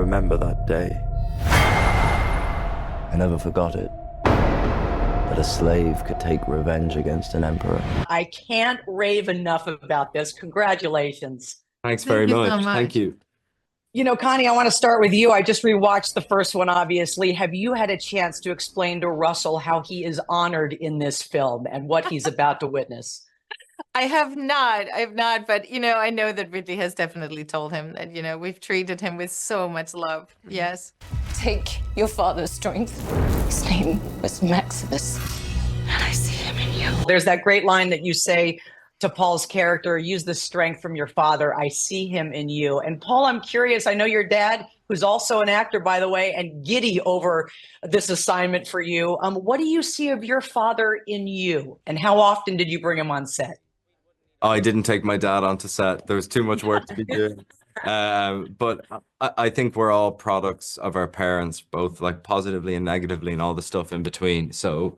remember that day. I never forgot it. That a slave could take revenge against an emperor. I can't rave enough about this. Congratulations. Thanks very Thank you much. so much. Thank you. You know, Connie, I want to start with you. I just rewatched the first one, obviously. Have you had a chance to explain to Russell how he is honored in this film and what he's about to witness? I have not. But, I know that Ridley has definitely told him that, we've treated him with so much love. Yes. Take your father's strength. His name was Maximus, and I see him in you. There's that great line that you say to Paul's character, use the strength from your father. I see him in you. And Paul, I'm curious. I know your dad, who's also an actor, by the way, and giddy over this assignment for you. What do you see of your father in you? And how often did you bring him on set? I didn't take my dad onto set. There was too much work to be doing. But I think we're all products of our parents, both like positively and negatively and all the stuff in between. So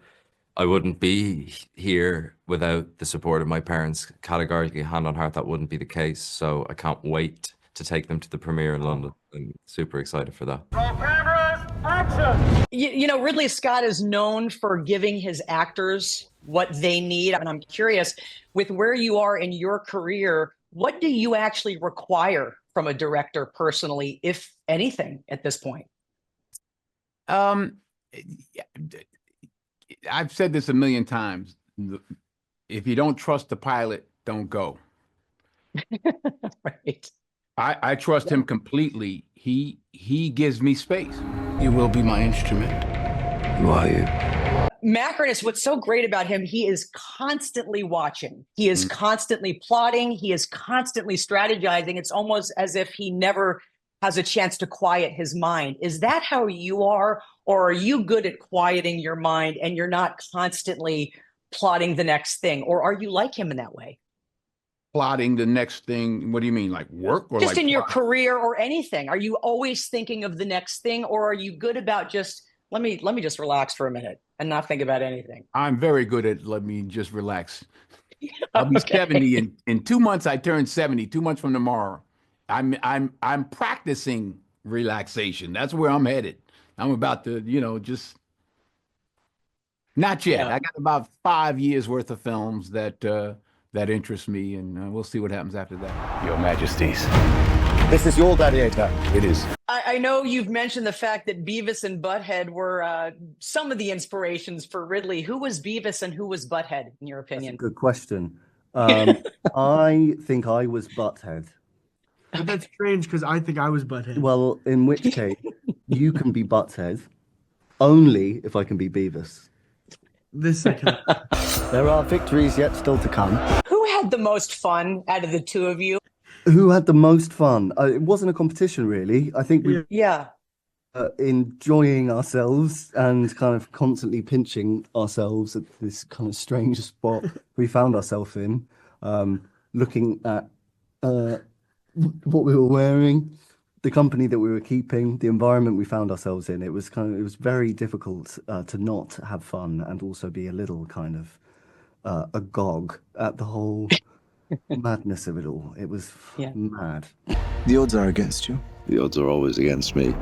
I wouldn't be here without the support of my parents. Categorically, hand on heart, that wouldn't be the case. So I can't wait to take them to the premiere in London. I'm super excited for that. Roll cameras, action! You know, Ridley Scott is known for giving his actors what they need. And I'm curious, with where you are in your career, what do you actually require from a director personally, if anything, at this point? I've said this a million times. If you don't trust the pilot, don't go. Right. I trust him completely. He gives me space. You will be my instrument. Who are you? Macrinus, what's so great about him, he is constantly watching. He is constantly plotting. He is constantly strategizing. It's almost as if he never has a chance to quiet his mind. Is that how you are? Or are you good at quieting your mind and you're not constantly plotting the next thing? Or are you like him in that way? Plotting the next thing. What do you mean? Like work or Just like in your plotting? career or anything? Are you always thinking of the next thing? Or are you good about just, let me just relax for a minute and not think about anything? I'm very good at let me just relax. I'll be Okay. 70 in 2 months. I turn 70, 2 months from tomorrow. I'm practicing relaxation. That's where I'm headed. I'm about to, just not yet. Yeah. I got about 5 years worth of films that interest me, and we'll see what happens after that. Your Majesties. This is your gladiator. It is. I know you've mentioned the fact that Beavis and Butthead were some of the inspirations for Ridley. Who was Beavis and who was Butthead, in your opinion? Good question. I think I was Butthead. But that's strange because I think I was Butthead. Well, in which case, you can be Butthead only if I can be Beavis. This I can. There are victories yet still to come. Who had the most fun out of the two of you? Who had the most fun? It wasn't a competition, really. I think we Yeah. enjoying ourselves and kind of constantly pinching ourselves at this kind of strange spot we found ourselves in, looking at what we were wearing, the company that we were keeping, the environment we found ourselves in. It was very difficult to not have fun and also be a little kind of agog at the whole madness of it all. It was mad. The odds are against you. The odds are always against me.